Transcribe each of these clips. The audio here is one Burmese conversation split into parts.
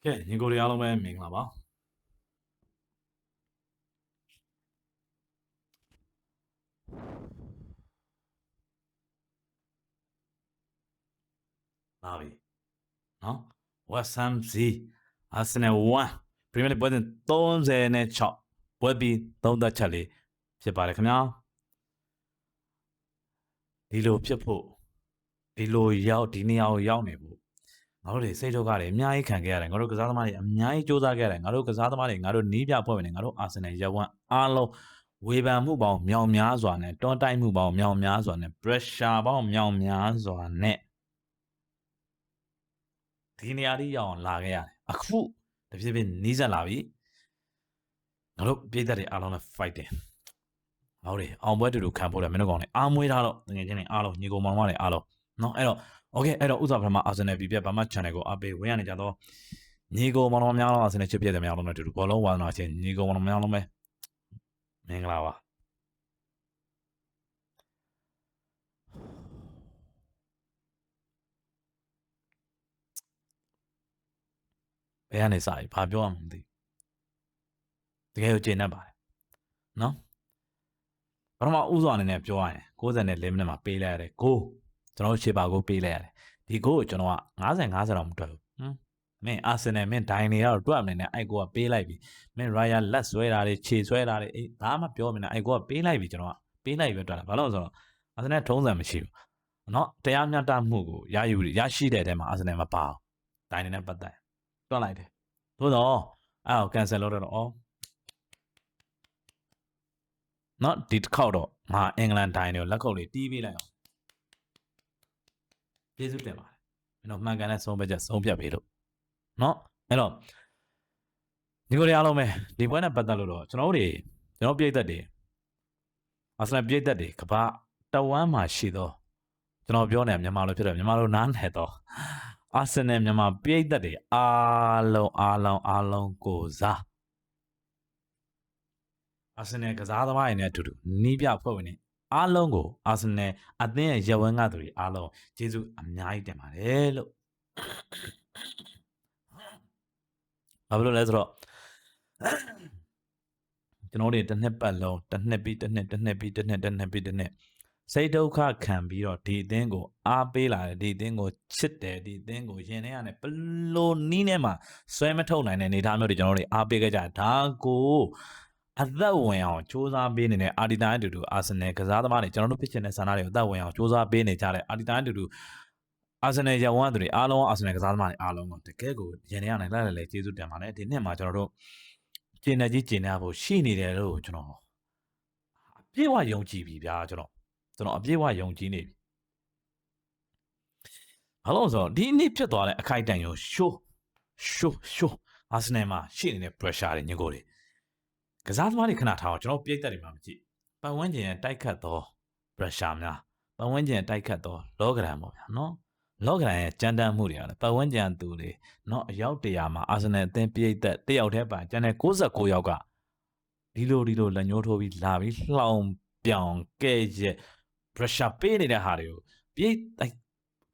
ကဲညီကိုတွေအားလုံးပဲမင်္ဂလာပါလာပြီနော် West Ham 0 Arsenal 1 Premier League ပွဲစဉ်36ပွဲပြီး3သက်ချက်လေးဖြစ်ပါတယ်ခင်ဗျာဒီလိုဖြစ်ဖို့ဒီလိုရောက်ဒီနေရာကိုရောက်နေဖို့ငါတို့တွေစိတ်ဒုက္ခတွေအများကြီးခံခဲ့ရတယ်ငါတို့ကစားသမားတွေအများကြီးစူးစမ်းခဲ့ရတယ်ငါတို့ကစားသမားတွေငါတို့နီးပြဖွဲ့ဝင်တွေငါတို့ Arsenal ရပ်ဝန်းအားလုံးဝေဖန်မှုပေါင်းမြောင်များစွာနဲ့တွန်းတိုက်မှုပေါင်းမြောင်များစွာနဲ့ pressure ပေါင်းမြောင်များစွာနဲ့ဒီနေရာထိရောက်အောင်လာခဲ့ရတယ်အခုတဖြည်းဖြည်းနီးစပ်လာပြီငါတို့ပြည်သက်တွေအားလုံးနဲ့ fighting ဟောတယ်အောင်ပွဲတူတူခံဖို့တယ်မင်းတို့ကောင်လေးအားမွေးထားတော့ငွေချင်းတွေအားလုံးညီကိုမောင်မတွေအားလုံးနော်အဲ့တော့ okay အဲ့တော့ဥစားပထမ Arsenal ပြပြဘာမှ channel ကိုအပေးဝင်ရနေကြတော့ညီကိုမောင်တော်များလုံး Arsenal ချစ်ပြတဲ့များလုံးနဲ့တူတူဘောလုံးဝါသနာချင်းညီကိုမောင်တော်များလုံးပဲမင်္ဂလာပါဘယ်ကနေစပြီဘာပြောရမှမသိတကယ်ကိုကျေနပ်ပါတယ်နော်ပထမဥစွာအနေနဲ့ပြောရရင်94မိနစ်မှာပေးလိုက်ရတယ်ဂိုးကျွန်တော်တို့ရှေ့ပါကိုပေးလိုက်ရတယ်ဒီဂိုးကိုကျွန်တော်က50တော့မတွက်ဘူးမင်းအာဆင်နယ်မင်းဒိုင်နေတော့တွက်မနေနဲ့အဲ့ကိုကပေးလိုက်ပြီမင်းရာယာလက်ဆွဲတာတွေခြေဆွဲတာတွေအေးဒါမှပြောမနေအဲ့ကိုကပေးလိုက်ပြီကျွန်တော်ကပေးလိုက်ပြီတွက်တာဘာလို့ဆိုတော့အာဆင်နယ်ထုံးစံမရှိဘူးเนาะတရားမျှတမှုကိုရရှိတဲ့တဲမှာအာဆင်နယ်မပါဘူးဒိုင်နေနဲ့ပတ်သက်တွက်လိုက်တယ်သို့တော့အဲ့ကို cancel လုပ်တော့ဩနော်ဒီတစ်ခေါက်တော့ငါအင်္ဂလန်ဒိုင်တွေကိုလက်ခုပ်လေးတီးပေးလိုက်အောင်ကျေးဇူးတင်ပါတယ်မင်းတို့မှန်ကန်တဲ့ဆုံးဖြတ်ချက်ဆုံးဖြတ်ပေးလို့နော်အဲ့တော့ဒီကိုတွေအားလုံးပဲဒီပွဲနဲ့ပတ်သက်လို့တော့ကျွန်တော်ပြည်သက်တွေအာဆင်နယ်ပြည်သက်တွေကဘာတဝမ်းမှာရှိတော့ကျွန်တော်ပြောနေမြန်မာလိုဖြစ်တယ်မြန်မာလိုနားနေတော့အာဆင်နယ်မြန်မာပြည်သက်တွေအားလုံးကိုစားအာဆင်နယ်ကစားသမားတွေနဲ့အတူတူနီးပြဖွဲ့ဝင်တွေအားလုံးကိုအာဆင်နယ်အသင်းရဲ့ရပ်ဝန်းကသူတွေအားလုံးကျေးဇူးအများကြီးတင်ပါတယ်လို့ဘာလို့လဲဆိုတော့ကျွန်တော်တို့တစ်နှစ်ပတ်လုံးတစ်နှစ်ပြီးစိတ်ဒုက္ခခံပြီးတော့ဒီအသင်းကိုအားပေးလာတယ်ဒီအသင်းကိုချစ်တယ်ဒီအသင်းကိုရင်ထဲကနေဘလို့နီးနဲ့မှဆွဲမထုတ်နိုင်တဲ့အနေအထားမျိုးတွေကျွန်တော်တို့အားပေးခဲ့ကြဒါကိုအသက်ဝင်အောင်စူးစမ်းပေးနေတဲ့အာဒီတာအတူတူအာဆင်နယ်ကစားသမားတွေကျွန်တော်တို့ဖြစ်ချင်တဲ့ဆန္ဒတွေကိုအသက်ဝင်အောင်စူးစမ်းပေးနေကြတဲ့အာဒီတာအတူတူအာဆင်နယ်ရပ်ဝန်းသူတွေအားလုံးအာဆင်နယ်ကစားသမားတွေအားလုံးကိုတကယ်ကိုရင်ထဲကနေလှလှလဲကျေးဇူးတင်ပါတယ်ဒီနှစ်မှာကျွန်တော်တို့ကျင်းနေဖို့ရှိနေတယ်လို့ကျွန်တော်အပြည့်အဝယုံကြည်ပြီဗျာကျွန်တော်အပြည့်အဝယုံကြည်နေပြီဘာလို့ဆိုတော့ဒီနေ့ဖြစ်သွားတဲ့အခိုက်အတန့်ရောရှိုးအာဆင်နယ်မှာရှိနေတဲ့ pressure တွေညကိုတွေကစားသမားတွေခဏထားအောင်ကျွန်တော်ပြိတ်သက်တွေမှာမကြည့်ပတ်ဝန်းကျင်ရဲ့တိုက်ခတ်သော pressure များပတ်ဝန်းကျင်တိုက်ခတ်သောလောကရန်ပေါ့ဗျာနော်လောကရန်ရဲ့ကြမ်းတမ်းမှုတွေကလည်းပတ်ဝန်းကျင်သူတွေနော်အယောက်100မှာအာဆင်နယ်အသင်းပြိတ်သက်တယောက်တည်းပါကျန်တဲ့69ယောက်ကဒီလိုလက်ညှိုးထိုးပြီးလာပြီးလှောင်ပြောင်ကဲ့ရဲ့ pressure ပေးနေတဲ့ဟာတွေကိုပြိတ်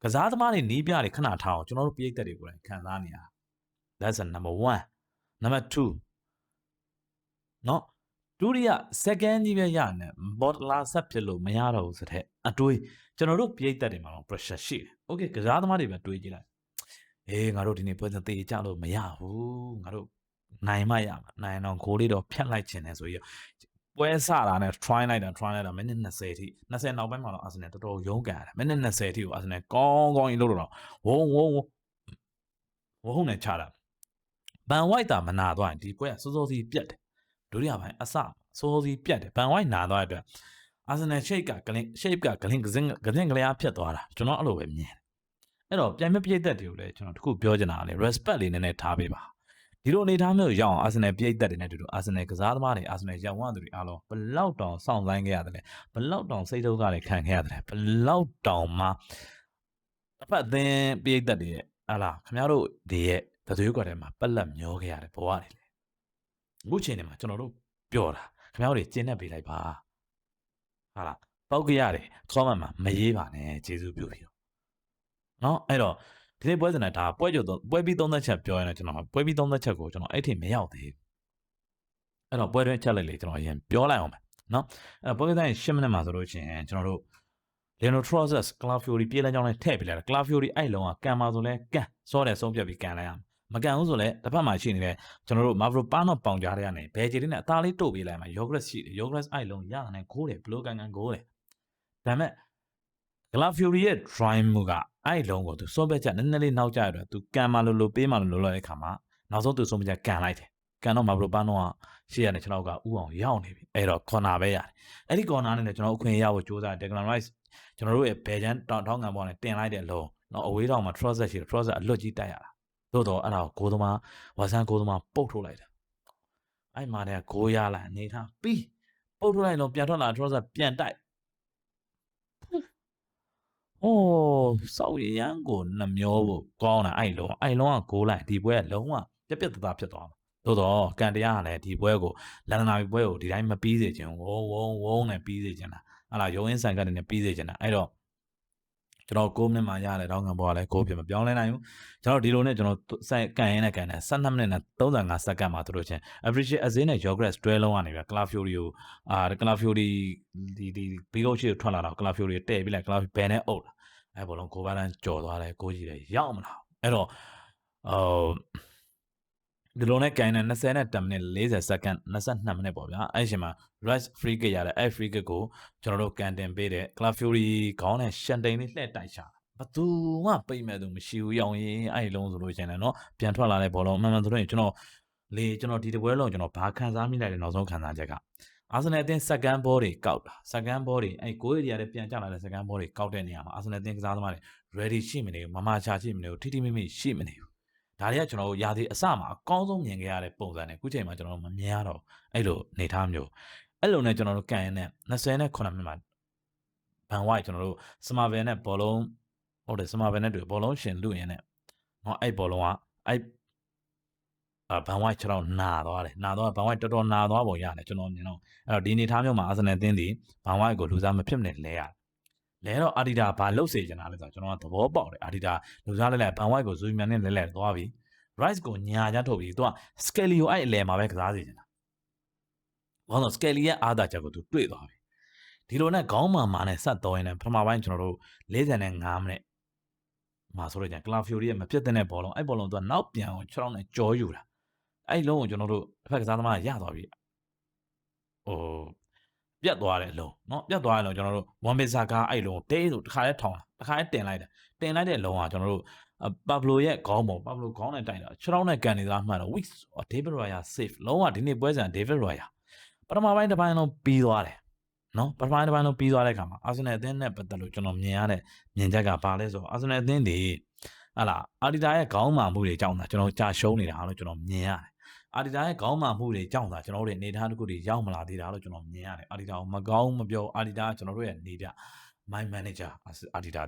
ကစားသမားတွေနီးပြတွေခဏထားအောင်ကျွန်တော်တို့ပြိတ်သက်တွေကိုလည်းခံစားနေရ that's a number 1 number 2နော်ဒုတိယ second ကြီးပဲရနေဘော်လာဆက်ဖြစ်လို့မရတော့ဘူးဆိုတဲ့အတွေးကျွန်တော်တို့ပြိတ်သက်တွေမှာတော့ pressure ရှိတယ် okay ကစားသမားတွေပဲတွေးကြည့်လိုက်အေးငါတို့ဒီနေ့ပွဲစဉ်တေးကြလို့မရဘူးငါတို့နိုင်မှရမှာနိုင်တော့ဂိုးလေးတော့ဖြတ်လိုက်ခြင်းနဲ့ဆိုပြီးပွဲစတာနဲ့ try လိုက်တာမိနစ်20ထိ20နောက်ပိုင်းမှာတော့ Arsenal တော်တော်ရုန်းကန်ရတယ်မိနစ်20ထိကို Arsenal ကောင်းကြီးလို့တော့ဝုန်းနဲ့ချတာဘန်ဝိုက်တာမနာသွားရင်ဒီပွဲကစိုးစိုးစီပြတ်တယ်ဒုတိယပိုင်းအစစိုးစိုးစီပြတ်တယ်ဘန်ဝိုက်နာသွားတဲ့အတွက် Arsenal shape ကဂလင်းကလေးအားဖြတ်သွားတာကျွန်တော်အဲ့လိုပဲမြင်တယ်အဲ့တော့ပြန်မပြည့်သက်တွေကိုလည်းကျွန်တော်တခုပြောချင်တာလေ respect လေးနည်းနည်းထားပေးပါဒီလိုအနေထားမျိုးရအောင်အာဆင်နယ်ပြိတ်သက်တွေနဲ့တူတူအာဆင်နယ်ကစားသမားတွေအာဆင်နယ်ရပ်ဝန်းသူတွေအားလုံးဘလောက်တောင်စောင့်ဆိုင်ခဲ့ရတယ်လဲဘလောက်တောင်စိတ်ဒုက္ခတွေခံခဲ့ရတယ်လဲဘလောက်တောင်မှအဖက်အသင်းပြိတ်သက်တွေရဲ့ဟာလားခင်ဗျားတို့ဒီရဲ့သသွေးကွက်ထဲမှာပက်လက်မျောခဲ့ရတယ်ဘဝတွေလေအခုချိန်နေမှာကျွန်တော်တို့ပြောတာခင်ဗျားတို့ကျင်းနေပေးလိုက်ပါဟာလားပောက်ကြရတယ် comment မှာမရေးပါနဲ့ကျေးဇူးပြုပြီးတော့နော်အဲ့တော့ ဒီနေ့ပွဲစဉ်နဲ့ဒါပွဲကြိုပွဲပြီးသုံးသက်ချက်ပြောရင်လည်းကျွန်တော်ပွဲပြီးသုံးသက်ချက်ကိုကျွန်တော်အဲ့ထိမရောက်သေးဘူးအဲ့တော့ပွဲတွင်းချက်လိုက်လေကျွန်တော်အရင်ပြောလိုက်အောင်ပဲနော်အဲ့ပွဲတိုင်း10မိနစ်မှာဆိုလို့ရှိရင်ကျွန်တော်တို့ Leandro Trossard Calafiori ပြေးလမ်းကြောင်းနဲ့ထည့်ပေးလိုက်တယ် Calafiori အဲ့လုံးကကန်ပါဆိုလဲကန်စောတယ်ဆုံးပြတ်ပြီးကန်လိုက်ရမကန်ဘူးဆိုလဲတစ်ဖက်မှာရှိနေတဲ့ကျွန်တော်တို့ Mavropanos ပေါင်ကြားတဲ့ကနေဘယ်ဂျီလေးနဲ့အသားလေးတို့ပေးလိုက်မှာ Yogres ရှိတယ် Yogres အဲ့လုံးရတာနဲ့ဂိုးတယ်ဘလို့ကန်ဂိုးတယ်ဒါပေမဲ့ Calafiori ရဲ့ drive မှုကအဲ့လုံးကိုသူစောပြတ်ချက်နည်းနည်းလေးနောက်ကျရတော့သူကန်ပါလို့ပေးမှလို့တဲ့ခါမှာနောက်ဆုံးသူဆုံးပြတ်ကန်လိုက်တယ်ကန်တော့ Mavropanos ကရှေ့ရနေကျွန်တော်ကဥအောင်ရောက်နေပြီအဲ့တော့ corner ပဲရတယ်အဲ့ဒီ corner နဲ့ကျွန်တော်အခွင့်အရေးကိုစူးစမ်း Declan Rice ကျွန်တော်တို့ရဲ့ဘယ်ချမ်းတောင်းငံပေါ်နဲ့တင်လိုက်တဲ့လုံးတော့အဝေးတောင်မှာ Trossard ရှိတယ် Trossard အလွတ်ကြီးတိုက်ရတာသို့တော့အဲ့ဒါကိုဂိုးသမားဝါဆန်ဂိုးသမားပုတ်ထုတ်လိုက်တယ်အဲ့မှာတဲ့ဂိုးရလာအနေထားပြီးပုတ်ထုတ်လိုက်လုံးပြန်ထွက်လာ Trossard ပြန်တိုက်အိုးစောက်ရန်ကိုနှမျောဖို့ကောင်းတာအဲ့လုံးကဂိုးလိုက်ဒီပွဲကလုံးဝပြက်ပြက်သားသားဖြစ်သွားမှာသို့တော့ကန်တရားကလည်းဒီပွဲကိုလန်ဒနာပွဲကိုဒီတိုင်းမပြီးစေချင်ဝုန်းနဲ့ပြီးစေချင်တာအဲ့ဒါရုံးရင်းဆိုင်ကတည်းကပြီးစေချင်တာအဲ့တော့ကျွန်တော်9မိနစ်မှရတယ်တောင်းငံပေါ်ကလည်း9ဖြစ်မပြောင်းလဲနိုင်ဘူးကျွန်တော်ဒီလိုနဲ့ကျွန်တော်စိုက်ကန်ရင်းနဲ့ကန်တယ်12မိနစ်နဲ့35စက္ကန့်မှာတို့လို့ချင်း appreciate အစင်းနဲ့ Yogres တွဲလုံးကနေပြ Calafiori ကိုCalafiori ဒီဘီဂိုရှိကိုထွက်လာတော့ Calafiori တဲ့ပြီးလိုက် Calafiori ဘယ်နဲ့အုပ်လာအဲ့ဘောလုံးကိုဘာလန်ကြော်သွားတယ်ကိုကြီးတယ်ရောက်မလားအဲ့တော့ဒီလိုနဲ့ကန်နေ20နဲ့10မိနစ်40စက္ကန့်22မိနစ်ပေါ့ဗျာအဲ့ဒီအချိန်မှာ Rice free kick ရတယ်အဲ့ free kick ကိုကျွန်တော်တို့ကန်တင်ပေးတယ် Calafiori ခေါင်းနဲ့ရှန်တိန်လေးလှည့်တိုက်ချဘသူမှပိတ်မဲ့သူမရှိဘူးရောင်ရင်အဲ့ဒီလုံးဆိုလို့ရှိရင်လည်းเนาะပြန်ထွက်လာတဲ့ဘောလုံးမှန်မှန်ဆိုလို့ကျွန်တော်ဒီတပွဲလုံးကျွန်တော်ဘာခံစားမိလိုက်တဲ့နောက်ဆုံးခံစားချက်ကအာဆင်နယ်အသင်းစက္ကန့်ဘောတွေကောက်တာစက္ကန့်ဘောတွေအဲ့ကိုယ်ရီရတဲ့ပြန်ကျလာတဲ့စက္ကန့်ဘောတွေကောက်တဲ့နေရာမှာအာဆင်နယ်အသင်းကစားသမားတွေ ready ရှိမနေဘူးမချရှိမနေဘူးထိမိရှိမနေဘူးဒါတွေကကျွန်တော်တို့ရာသီအစမှာအကောင်းဆုံးမြင်ခဲ့ရတဲ့ပုံစံနဲ့အခုချိန်မှာကျွန်တော်တို့မမြင်ရတော့အဲ့လိုနေထားမျိုးအဲ့လိုနဲ့ကျွန်တော်တို့ကန်ရတဲ့29မိနစ်မှာဘန်ဝိုက်ကျွန်တော်တို့စမာဗယ်နဲ့ဘောလုံးဟုတ်တယ်စမာဗယ်နဲ့တွေ့ဘောလုံးရှင်လူရင်းနဲ့เนาะအဲ့ဘောလုံးကအဲ့ဘန်ဝိုက်ကျွန်တော်နာသွားတယ်နာသွားဘန်ဝိုက်တော်တော်နာသွားပုံရတယ်ကျွန်တော်မြင်တော့အဲ့တော့ဒီနေထားမျိုးမှာအာဆင်နယ်အသင်းဒီဘန်ဝိုက်ကိုလူစားမဖြစ်မနေလဲရတယ်လဲတော့အာဒီတာဘာလှုပ်စေချင်တာလဲဆိုတော့ကျွန်တော်ကသဘောပေါက်တယ်အာဒီတာလူစားလဲဘန်ဝိုက်ကိုဇူမန်နဲ့လဲသွားပြီ Rice ကိုညာချထုတ်ပြီးသူက Skelly ကိုအဲ့အလဲမှာပဲကစားစေချင်တာဘာလို့ Skelly ရဲ့အားသာချက်ကိုသူတွေ့သွားပြီဒီလိုနဲ့ခေါင်းမာနဲ့ဆက်တော်ရင်လည်းပထမပိုင်းကျွန်တော်တို့45မိနစ်မှာဆိုတော့ကျန် Calafiori ရဲ့မဖြစ်တဲ့ဘောလုံးအဲ့ဘောလုံးသူကနောက်ပြန်အောင်6နဲ့ကြောယူတာအဲ့လုံးကိုကျွန်တော်တို့တစ်ဖက်ကစားသမားရသွားပြီပြတ်သွားတယ်လုံးเนาะပြတ်သွားတယ်လုံးကျွန်တော်တို့ဝမ်ဘီဆာကာအဲ့လုံးတေးဆိုတစ်ခါလဲထောင်းတစ်ခါလဲတင်လိုက်တဲ့လုံးကကျွန်တော်တို့ပါဘလိုရဲ့ခေါင်းပေါ်ပါဘလိုခေါင်းနဲ့တိုင်တာ6နဲ့ကန်နေသားမှန်တော့ week David Raya safe လုံးဝဒီနေ့ပွဲစဉ် David Raya ပထမပိုင်းတစ်ပိုင်းလုံးပြီးသွားတယ်နော်ပထမပိုင်းတစ်ပိုင်းလုံးပြီးသွားတဲ့အခါမှာအာဆင်နယ်အသင်းနဲ့ပတ်သက်လို့ကျွန်တော်မြင်ရတဲ့မြင်ချက်ကဘာလဲဆိုတော့အာဆင်နယ်အသင်းတွေဟာလာအာဒီတာရဲ့ခေါင်းမာမှုတွေကြောင့်သာကျွန်တော်ကြာရှုံးနေတာလို့ကျွန်တော်မြင်ရတယ်အာဒီတာရဲ့ခေါင်းမာမှုတွေကြောင့်သာကျွန်တော်တို့အနေထားတစ်ခုတွေရောက်မလာသေးတာလို့ကျွန်တော်မြင်ရတယ်အာဒီတာကိုမကောင်းမပြောအာဒီတာကကျွန်တော်တို့ရဲ့နေပြ my manager အာဒီတာ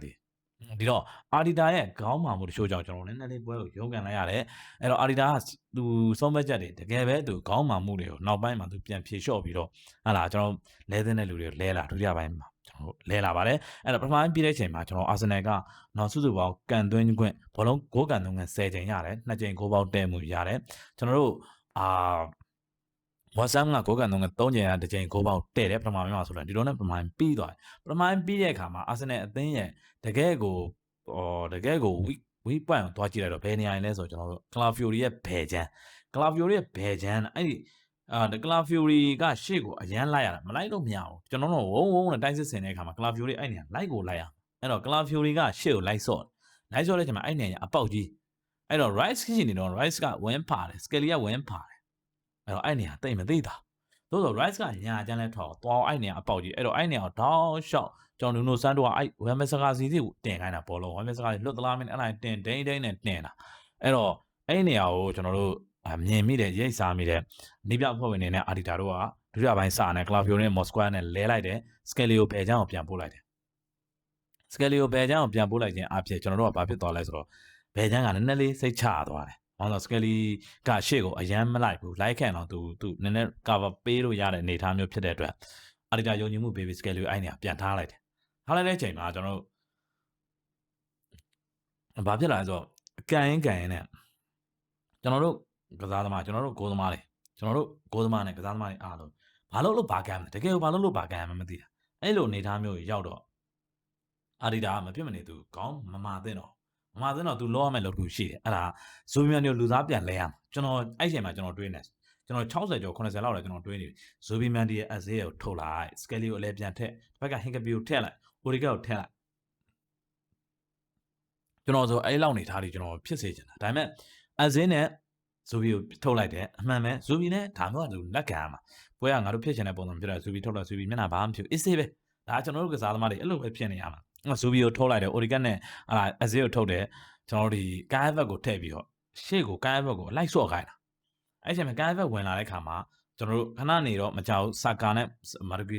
ဒီတော့အာဒီတာရဲ့ခေါင်းမာမှုတချို့ကြောင့်ကျွန်တော်နည်းနည်းလေးပွဲကိုရုန်းကန်လိုက်ရတယ်အဲ့တော့အာဒီတာကသူဆုံးဖြတ်ချက်တွေတကယ်ပဲသူခေါင်းမာမှုတွေကိုနောက်ပိုင်းမှာသူပြန်ဖြေလျှော့ပြီးတော့ဟာလာကျွန်တော်လဲတဲ့လူတွေလဲလာဒုတိယပိုင်းမှာကျွန်တော်လဲလာပါတယ်အဲ့တော့ပထမပိုင်းပြီးတဲ့အချိန်မှာကျွန်တော်အာဆင်နယ်ကနော်စုစုပေါင်းကန်သွင်းခွင့်ဘောလုံးဂိုးကန်သွင်းခွင့်10ချိန်ရတယ်2ချိန်ဂိုးပေါက်တဲမှုရတယ်ကျွန်တော်တို့ဝါဆမ်ကဂိုးကန်သွင်းခွင့်3ချိန်ရ1ချိန်ဂိုးပေါက်တဲ့တယ်ပထမပိုင်းမှာဆိုတော့ဒီလိုနဲ့ပထမပိုင်းပြီးသွားတယ်ပထမပိုင်းပြီးတဲ့အခါမှာအာဆင်နယ်အသင်းရဲ့တကယ်ကို weak point ကိုသွားကြည့်လိုက်တော့ဘယ်နေရာလဲဆိုတော့ကျွန်တော်တို့ Calafiori ရဲ့ဘယ်ချမ်း Calafiori ရဲ့ဘယ်ချမ်းအဲ့ဒီCalafiori ကရှေ့ကိုအရန်လိုက်ရတာမလိုက်လို့မရဘူးကျွန်တော်တို့ဝုန်းနဲ့တိုင်းစစ်ဆင်တဲ့အခါမှာ Calafiori အဲ့နေရာလိုက်ကိုလိုက်ရအဲ့တော့ Calafiori ကရှေ့ကိုလိုက်ဆော့တဲ့အချိန်မှာအဲ့နေရာအပေါက်ကြီးအဲ့တော့ Rice ရှိနေတော့ Rice ကဝင်းပါတယ် Skelly ကဝင်းပါတယ်အဲ့တော့အဲ့နေရာတိတ်မသိတာသို့တော့ Rice ကညာချမ်းလဲထော်သွားအဲ့နေရာအပေါက်ကြီးအဲ့တော့အဲ့နေရာကိုတောင်းလျှောက်ကျွန်တော်နူနိုဆန်တိုကအဲ့ဝမ်မက်စကာစီစီကိုတင်ခိုင်းတာဘောလုံးဝမ်မက်စကာစီလွတ်သလားမင်းအဲ့ဒါတင်ဒိန်းနဲ့တင်တာအဲ့တော့အဲ့နေရာကိုကျွန်တော်တို့မြင်မိတယ်ရိတ်စားမိတယ်နေပြအဖွဲ့ဝင်တွေနဲ့အာဒီတာတို့ကဒုတိယပိုင်းစာနဲ့ Calafiori နဲ့ Moscow နဲ့လဲလိုက်တယ် Skelly ကိုဘယ်ချမ်းကိုပြန်ပို့လိုက်တယ် Skelly ကိုဘယ်ချမ်းကိုပြန်ပို့လိုက်ခြင်းအဖြစ်ကျွန်တော်တို့ကဘာဖြစ်သွားလဲဆိုတော့ဘယ်ချမ်းကနည်းနည်းလေးစိတ်ချသွားတယ်ဘာလို့ Skelly ကရှေ့ကိုအရန်မလိုက်ဘူးလိုက်ခဲ့တော့သူနည်းနည်း cover ပေးလို့ရတဲ့အနေအထားမျိုးဖြစ်တဲ့အတွက်အာဒီတာယုံကြည်မှုပေးပြီး Skelly ကိုအဲ့နေရာပြန်ထားလိုက်တယ်ထားလိုက်တဲ့အချိန်မှာကျွန်တော်တို့ ဘာဖြစ်လာလဲဆိုတော့ကန်ရင်နဲ့ကျွန်တော်တို့ကစားသမားကျွန်တော်တို့ဂိုးသမားတွေကျွန်တော်တို့ဂိုးသမားနဲ့ကစားသမားတွေအားလုံးဘာလို့ဘာကန်တကယ်ဘာလို့ဘာကန်မှမသိတာအဲ့လိုအနေထားမျိုးကြီးရောက်တော့အာဒီတာကမဖြစ်မနေသူခေါင်းမမာသင့်တော့သူလောရမယ်လို့သူရှိတယ်အဲ့ဒါဇိုမီယန်တို့လူသားပြန်လဲရမှာကျွန်တော်အဲ့ချိန်မှာကျွန်တော်တွေးနေကျွန်တော်60ကျော်80လောက်လည်းကျွန်တော်တွေးနေပြီဇိုဘီမန်ဒီရဲ့အဆေးကိုထုတ်လိုက်စကယ်လီကိုလည်းပြန်ထက်ဘက်ကဟင်ကပီကိုထက်လိုက်အိုရီဂါကိုထက်လိုက်ကျွန်တော်ဆိုအဲ့လောက်နေထားတယ်ကျွန်တော်ဖြစ်စေချင်တာဒါပေမဲ့အဆေးနဲ့ဇိုဘီကိုထုတ်လိုက်တယ်အမှန်ပဲဇိုဘီနဲ့ဒါမျိုးကသူလက်ခံရမှာပွဲကငါတို့ဖြစ်ချင်တဲ့ပုံစံဖြစ်တယ်ဇိုဘီထုတ်လိုက်ဇိုဘီမျက်နှာဘာမှမဖြစ်ဘူးအေးဆေးပဲဒါကျွန်တော်တို့ကစားသမားတွေအဲ့လိုပဲဖြစ်နေရမှာဇိုဘီကိုထုတ်လိုက်တယ်အိုရီဂါနဲ့အဆေးကိုထုတ်တယ်ကျွန်တော်တို့ဒီကိုင်းဘက်ကိုထည့်ပြီးတော့ရှေ့ကိုကိုင်းဘက်ကိုလိုက်ဆော့ခိုင်းတာအဲ့ချိန်မှာကိုင်းဘက်ဝင်လာတဲ့ခါမှာကျွန်တော်တို့ခဏနေတော့မကြောက်ဆာကာနဲ့မာဒူဂီ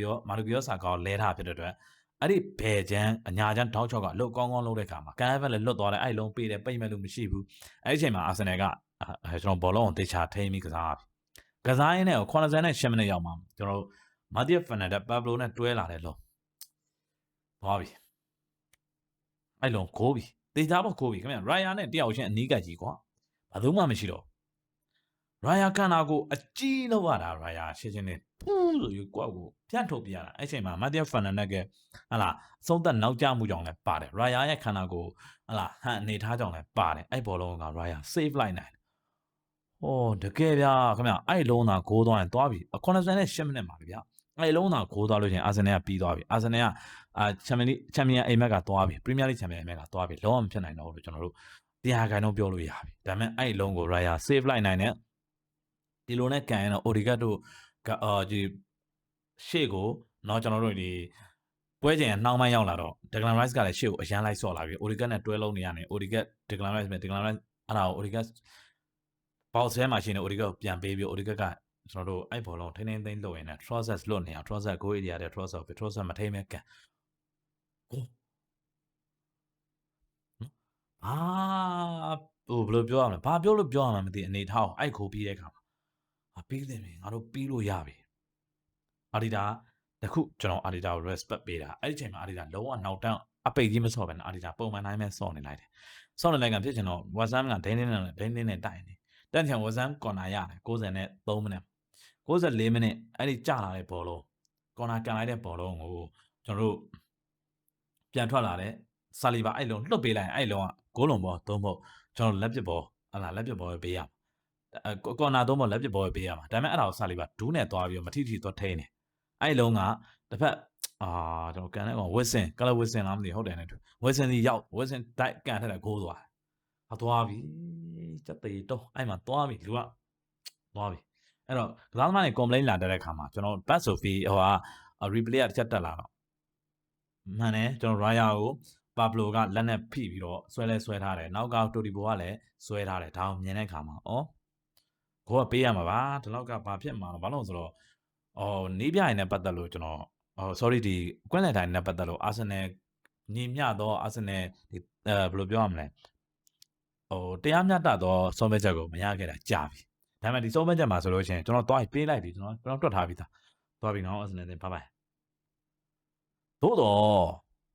ယောဆာကာကိုလဲထားဖြစ်တဲ့အတွက်အဲ့ဒီဘယ်ချမ်းအညာချမ်းတောက်ချောက်ကလှုပ်ကောင်းလုပ်တဲ့ခါမှာကန်ဘက်လည်းလွတ်သွားတယ်အဲ့လုံးပေးတယ်ပိတ်မဲ့လို့မရှိဘူးအဲ့ဒီချိန်မှာအာဆင်နယ်ကကျွန်တော်ဘောလုံးကိုတေချာထိန်းပြီးကစားရင်းနဲ့88မိနစ်ရောက်မှာကျွန်တော်မာတီယက်ဖန်နန်ဒက်ပါဘလိုနဲ့တွဲလာတယ်လို့သွားပြီအဲ့လုံးခိုးပြီတေချာပေါ့ခိုးပြီခင်ဗျရိုင်ယာနဲ့တယောက်ချင်းအနီးကပ်ကြီးကွာဘာလို့မှမရှိတော့ရိုင်ယာကန်နာကိုအကြီးလောက်ရတာရိုင်ယာရှင်းနေဖူးဆိုယူကွက်ကိုပြန့်ထုတ်ပြရတာအဲ့ချိန်မှာမာတီယက်ဖန်နန်ဒက်ကဟလာအဆုံးသက်နောက်ကျမှုကြောင့်လည်းပါတယ်ရိုင်ယာရဲ့ခန္ဓာကိုဟလာဟန်အနေထားကြောင့်လည်းပါတယ်အဲ့ဘောလုံးကရိုင်ယာ save လိုက်နိုင်ဟောတကယ်ဗျာခင်ဗျအဲ့လုံးသာဂိုးသွားရင်သွားပြီ88မိနစ်မှာဗျာအဲ့လုံးသာဂိုးသွားလို့ချင်းအာဆင်နယ်ကပြီးသွားပြီအာဆင်နယ်ကချန်ပီယံအိမ်မက်ကသွားပြီပရီးမီးယားလိချန်ပီယံအိမ်မက်ကသွားပြီလုံးဝမဖြစ်နိုင်တော့ဘူးလို့ကျွန်တော်တို့တရားခိုင်တော့ပြောလို့ရပြီဒါပေမဲ့အဲ့လုံးကိုရိုင်ယာ save လိုက်နိုင်တယ်ဒီလိုနဲ့ကန်ရင်တော့ Odegaard တို့ဒီရှေ့ကိုတော့ကျွန်တော်တို့ဒီပွဲချိန်နှောင်းပိုင်းရောက်လာတော့ Declan Rice ကလည်းရှေ့ကိုအရန်လိုက်ဆော့လာပြီ Odegaard နဲ့တွဲလုံးနေရတယ် Odegaard Declan Rice အဲ့ဒါကို Odegaard ဘောက်ဆဲမှာရှိနေ Odegaard ကိုပြန်ပေးပြီး Odegaard ကကျွန်တော်တို့အဲ့ဘောလုံးထိန်းသိမ်းလို့ရင်းနဲ့ Trossard လွတ်နေအောင် Trossard goal area တဲ့ Trossard မထိမ့်မဲ့ကန်ကိုဘယ်လိုပြောရမလဲဘာပြောလို့ပြောရမှာမသိအနေထားအဲ့ခိုးပြီးတဲ့ခါမှာပြီးတယ်ငါတို့ပြီးလို့ရပြီအာဒီတာတခုကျွန်တော်အာဒီတာကို respect ပေးတာအဲ့ဒီချိန်မှာအာဒီတာလုံးဝနောက်တန်းအပိတ်ကြီးမဆော့ပဲနဲ့အာဒီတာပုံမှန်တိုင်းပဲဆော့နေလိုက်တယ်ဆော့နေလိုက်ကဖြစ်ချင်တော့ WhatsApp ကဒိန်းနဲ့တိုင်နေတန်းချန် WhatsApp ကော်နာရတယ်93မိနစ်94မိနစ်အဲ့ဒီကျလာတဲ့ဘောလုံးကော်နာကန်လိုက်တဲ့ဘောလုံးကိုကျွန်တော်တို့ပြန်ထွက်လာတဲ့ဆာလီဘာအဲ့လုံးလွတ်ပေးလိုက်အဲ့လုံးကဂိုးလုံးဘောသုံးဖို့ကျွန်တော်လက်ပစ်ဘောလက်ပစ်ဘောပဲပေးရကော်နာသုံးဘောလက်ပစ်ဘောပဲပေးရမှာဒါပေမဲ့အဲ့ဒါကိုဆာလီဘာဒူးနဲ့သွားပြီးတော့မထိသွားထိန်းနေအဲ့လုံးကတစ်ဖက်ကျွန်တော်ကန်တဲ့ကောင်ဝစ်စင်ကလဝစ်စင်လားမသိဟုတ်တယ်နဲ့ဝစ်စင်ဒီရောက်ဝစ်စင်တိုက်ကန်ထက်တဲ့ဂိုးသွားပြီစက်သေးတော့အဲ့မှာသွားပြီလူကသွားပြီအဲ့တော့ကစားသမားတွေ complain လာတဲ့ခါမှာကျွန်တော် Bad Sophie replay တစ်ချက်တက်လာတော့မှန်တယ်ကျွန်တော် Raya ကိုပါဘလိုကလက်နဲ့ဖိပြီးတော့ဆွဲထားတယ်နောက်ကတိုတီဘိုကလည်းဆွဲထားတယ်ဒါအောင်မြင်တဲ့ခါမှာကိုကပေးရမှာပါဒီလောက်ကဘာဖြစ်မှာလဲဘာလို့ဆိုတော့နေပြရင်နဲ့ပတ်သက်လို့ကျွန်တော်sorry ဒီကွင်းလန်တိုင်းနဲ့ပတ်သက်လို့အာဆင်နယ်ညီမျှတော့အာဆင်နယ်ဒီဘယ်လိုပြောရမလဲတရားမျှတသောဆုံးဖြတ်ချက်ကိုမရခဲ့တာကြာပြီဒါပေမဲ့ဒီဆုံးဖြတ်ချက်မှာဆိုလို့ရှိရင်ကျွန်တော်တွားပေးလိုက်ပြီကျွန်တော်တွက်ထားပြီးသားတွားပြီနော်အာဆင်နယ်တင်ဘိုင်သို့တော့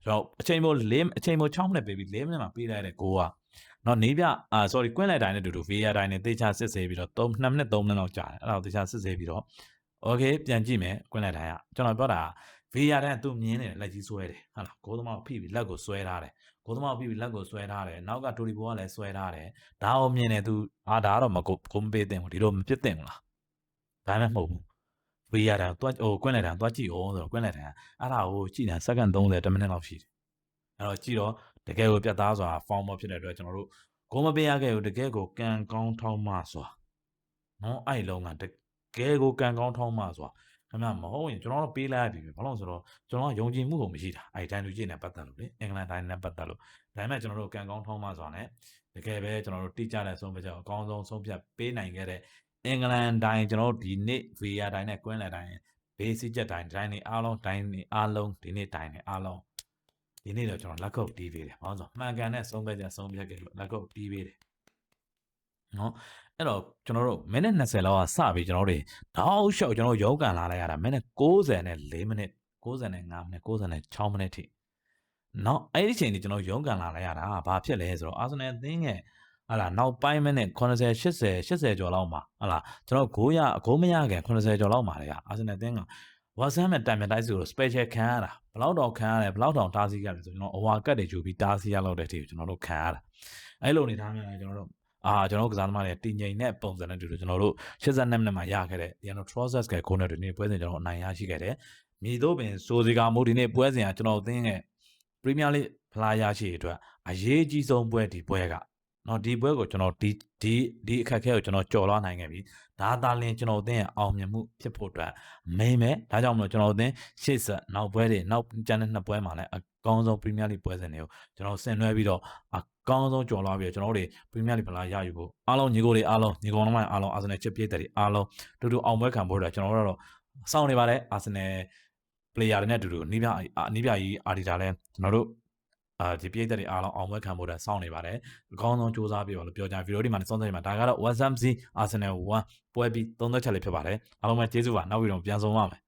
ကျွန်တော်အချိန်မို့6မိနစ်ပေးပြီး4မိနစ်မှာပေးလိုက်တဲ့ကိုကနော်နေပြsorry ကွင်းလိုက်တိုင်းနဲ့တူတူ VAR တိုင်းနဲ့တေချာစစ်ဆေးပြီးတော့2မိနစ်3မိနစ်လောက်ကြာတယ်အဲ့ဒါကိုတေချာစစ်ဆေးပြီးတော့ okay ပြန်ကြည့်မယ်ကွင်းလိုက်တိုင်းကကျွန်တော်ပြောတာ VAR တိုင်းကသူမြင်နေတယ်လက်ကြီးဆွဲတယ်ဟုတ်လားဂိုးသမားကိုဖိပြီးလက်ကိုဆွဲထားတယ်ဂိုးသမားကိုဖိပြီးလက်ကိုဆွဲထားတယ်နောက်ကတိုရီဘိုကလည်းဆွဲထားတယ်ဒါအောင်မြင်တယ်သူဒါကတော့မကိုမပေးသင့်ဘူးဒီလိုမဖြစ်သင့်ဘူးလားဒါမှမဟုတ်ဘူး VAR တိုင်းတွားကွင်းလိုက်တိုင်းတွားကြည့်အောင်ဆိုတော့ကွင်းလိုက်တိုင်းအဲ့ဒါကိုကြည့်နေစက္ကန့်30 10မိနစ်လောက်ရှိတယ်အဲ့တော့ကြည့်တော့တကယ်ကိုပြတ်သားစွာဖောင်းမဖြစ်တဲ့အတွက်ကျွန်တော်တို့ဂိုးမပေးရခဲ့ဘူးတကယ်ကိုကံကောင်းထောင်းမှစွာနော်အဲ့လုံးကတကယ်ကိုကံကောင်းထောင်းမှစွာခင်ဗျမဟုတ်ရင်ကျွန်တော်တို့ပေးလိုက်ပြီဘာလို့ဆိုတော့ကျွန်တော်ယုံကြည်မှုကိုမရှိတာအဲ့တိုင်းလူကြီးနဲ့ပတ်သက်လို့လေအင်္ဂလန်တိုင်းနဲ့ပတ်သက်လို့ဒါပေမဲ့ကျွန်တော်တို့ကံကောင်းထောင်းမှစွာနဲ့တကယ်ပဲကျွန်တော်တို့တိကျတဲ့ဆုံးဖြတ်ချက်အကောင်းဆုံးဆုံးဖြတ်ပေးနိုင်ခဲ့တဲ့အင်္ဂလန်တိုင်းကျွန်တော်တို့ဒီနေ့ VAR တိုင်းနဲ့ကွင်းလန်တိုင်း basic ချက်တိုင်းနေအားလုံးဒီနေ့တိုင်းနေအားလုံးဒီနေ့တော့ကျွန်တော်လက်ကုပ်တီးပေးတယ်။ဘာလို့ဆိုမှန်ကန်တဲ့ဆုံးဖြတ်ခဲ့လို့လက်ကုပ်တီးပေးတယ်။နော်အဲ့တော့ကျွန်တော်တို့မိနစ်20လောက်ကစပြီးကျွန်တော်တို့တောက်လျှောက်ကျွန်တော်ရုပ်ကန်လာလိုက်ရတာမိနစ်94မိနစ်95မိနစ်96မိနစ်ထိ နော်အဲ့ဒီအချိန်ကြီးကျွန်တော်ရုန်းကန်လာလိုက်ရတာဘာဖြစ်လဲဆိုတော့အာဆင်နယ်အသင်းရဲ့ဟာလာနောက်ပိုင်းမနဲ့80 80ကျော်လောက်မှာဟာလာကျွန်တော်ဂိုးမရခင်80ကျော်လောက်မှာလေအာဆင်နယ်အသင်းကဝါဆမ်နဲ့တိုင်မြန်တိုက်စီကို special ခံရတာဘလောက်တောင်ခံရတယ်ဘလောက်တောင်တားဆီးရတယ်ဆိုကျွန်တော်အဝါကတ်တွေယူပြီးတားဆီးရလောက်တဲ့အထိကျွန်တော်တို့ခံရတာအဲ့လိုနေထားမြန်ကျွန်တော်တို့ကစားသမားတွေတည်ငြိမ်တဲ့ပုံစံနဲ့တူတူကျွန်တော်တို့82မိနစ်မှာရခဲ့တဲ့ဒီကတော့ Trossard ကဂိုးနဲ့ဒီနေ့ပွဲစဉ်ကျွန်တော်အနိုင်ရရှိခဲ့တယ်မြေတို့ပင်စိုးစီကမို့ဒီနေ့ပွဲစဉ်ကကျွန်တော်အသင်းရဲ့ Premier League ဖလားရရှိအတွက်အရေးကြီးဆုံးပွဲဒီပွဲကနော်ဒီပွဲကိုကျွန်တော်ဒီအခက်အခဲကိုကျွန်တော်ကြော်လွှားနိုင်ခဲ့ပြီဒါသာလင်ကျွန်တော်အသင်းရဲ့အောင်မြင်မှုဖြစ်ဖို့အတွက်မိမ့်မယ်ဒါကြောင့်မလို့ကျွန်တော်အသင်းရှေ့ဆက်နောက်ပွဲတွေနောက်ကျန်တဲ့နှစ်ပွဲမှာလည်းအကောင်းဆုံး Premier League ပွဲစဉ်တွေကိုကျွန်တော်ဆင်နွှဲပြီးတော့အကောင်းဆုံးကြော်လွှားပြီးတော့ကျွန်တော်တို့ Premier League ဖလားရယူဖို့အားလုံးညီကိုတွေအားလုံးညီကောင်တို့အားလုံးအာဆင်နယ်ချစ်ပြည့်တဲ့အားလုံးတူတူအောင်ပွဲခံဖို့အတွက်ကျွန်တော်တို့တော့စောင့်နေပါတယ်အာဆင်နယ် player တွေနဲ့တူတူနီးပြကြီးအာဒီတာလည်းကျွန်တော်တို့ဒီပြည့်တဲ့အားလုံးအောင်ပွဲခံဖို့အတွက်စောင့်နေပါတယ်အကောင်းဆုံးစူးစမ်းပြီးတော့ပြောကြဗီဒီယိုဒီမှာစောင့်နေမှာဒါကတော့ WhatsApp Arsenal 1ပွဲပြီးသုံးသက်ချက်လေးဖြစ်ပါတယ်အားလုံးပဲကျေးဇူးပါနောက်ဗီဒီယိုပြန်ဆုံပါမယ်